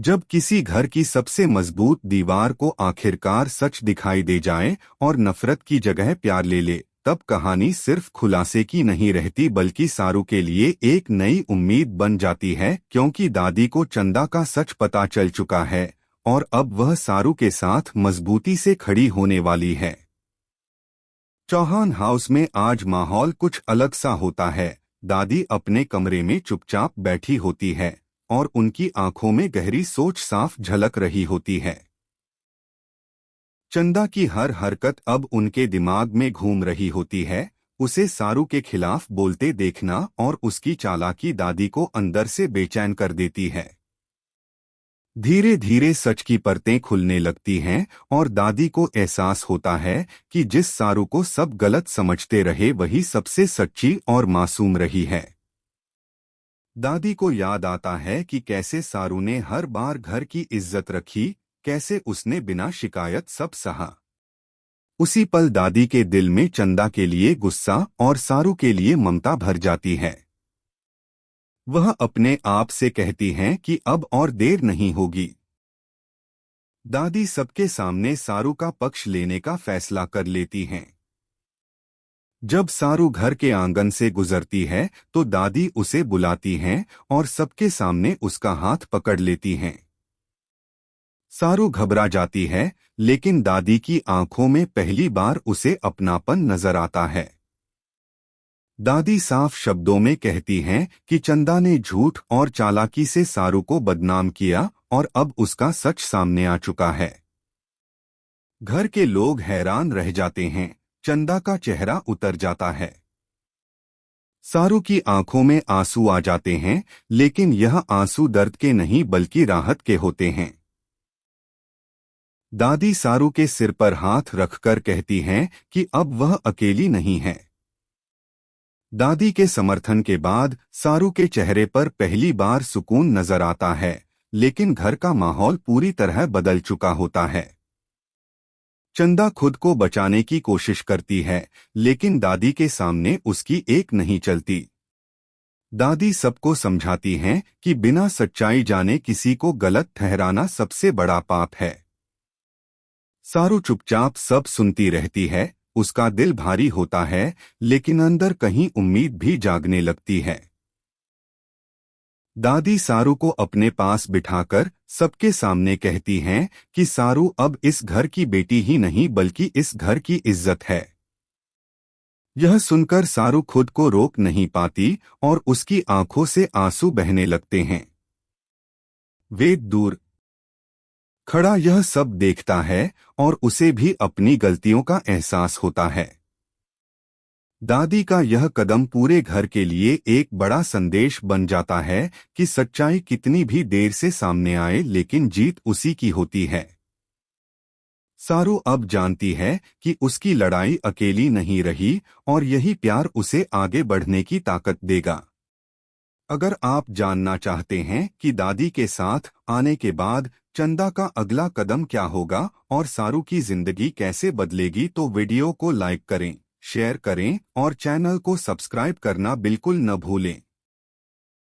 जब किसी घर की सबसे मजबूत दीवार को आखिरकार सच दिखाई दे जाए और नफरत की जगह प्यार ले ले, तब कहानी सिर्फ खुलासे की नहीं रहती बल्कि सारू के लिए एक नई उम्मीद बन जाती है, क्योंकि दादी को चंदा का सच पता चल चुका है और अब वह सारू के साथ मजबूती से खड़ी होने वाली है। चौहान हाउस में आज माहौल कुछ अलग सा होता है। दादी अपने कमरे में चुपचाप बैठी होती है और उनकी आंखों में गहरी सोच साफ झलक रही होती है। चंदा की हर हरकत अब उनके दिमाग में घूम रही होती है। उसे सारू के खिलाफ बोलते देखना और उसकी चालाकी दादी को अंदर से बेचैन कर देती है। धीरे धीरे सच की परतें खुलने लगती हैं और दादी को एहसास होता है कि जिस सारू को सब गलत समझते रहे वही सबसे सच्ची और मासूम रही है। दादी को याद आता है कि कैसे सारू ने हर बार घर की इज्जत रखी, कैसे उसने बिना शिकायत सब सहा। उसी पल दादी के दिल में चंदा के लिए गुस्सा और सारू के लिए ममता भर जाती है। वह अपने आप से कहती हैं कि अब और देर नहीं होगी। दादी सबके सामने सारू का पक्ष लेने का फैसला कर लेती हैं। जब सारू घर के आंगन से गुजरती है तो दादी उसे बुलाती हैं और सबके सामने उसका हाथ पकड़ लेती हैं। सारू घबरा जाती है, लेकिन दादी की आंखों में पहली बार उसे अपनापन नजर आता है। दादी साफ शब्दों में कहती हैं कि चंदा ने झूठ और चालाकी से सारू को बदनाम किया और अब उसका सच सामने आ चुका है। घर के लोग हैरान रह जाते हैं। चंदा का चेहरा उतर जाता है। सारू की आंखों में आंसू आ जाते हैं, लेकिन यह आंसू दर्द के नहीं बल्कि राहत के होते हैं। दादी सारू के सिर पर हाथ रखकर कहती हैं कि अब वह अकेली नहीं है। दादी के समर्थन के बाद सारू के चेहरे पर पहली बार सुकून नजर आता है, लेकिन घर का माहौल पूरी तरह बदल चुका होता है। चंदा खुद को बचाने की कोशिश करती है, लेकिन दादी के सामने उसकी एक नहीं चलती। दादी सबको समझाती हैं कि बिना सच्चाई जाने किसी को गलत ठहराना सबसे बड़ा पाप है। सारू चुपचाप सब सुनती रहती है। उसका दिल भारी होता है, लेकिन अंदर कहीं उम्मीद भी जागने लगती है। दादी सारू को अपने पास बिठाकर सबके सामने कहती हैं कि सारू अब इस घर की बेटी ही नहीं बल्कि इस घर की इज्जत है। यह सुनकर सारू खुद को रोक नहीं पाती और उसकी आंखों से आंसू बहने लगते हैं। वेद दूर खड़ा यह सब देखता है और उसे भी अपनी गलतियों का एहसास होता है। दादी का यह कदम पूरे घर के लिए एक बड़ा संदेश बन जाता है कि सच्चाई कितनी भी देर से सामने आए लेकिन जीत उसी की होती है। सारू अब जानती है कि उसकी लड़ाई अकेली नहीं रही और यही प्यार उसे आगे बढ़ने की ताकत देगा। अगर आप जानना चाहते हैं कि दादी के साथ आने के बाद चंदा का अगला कदम क्या होगा और सारू की जिंदगी कैसे बदलेगी, तो वीडियो को लाइक करें, शेयर करें और चैनल को सब्सक्राइब करना बिल्कुल न भूलें।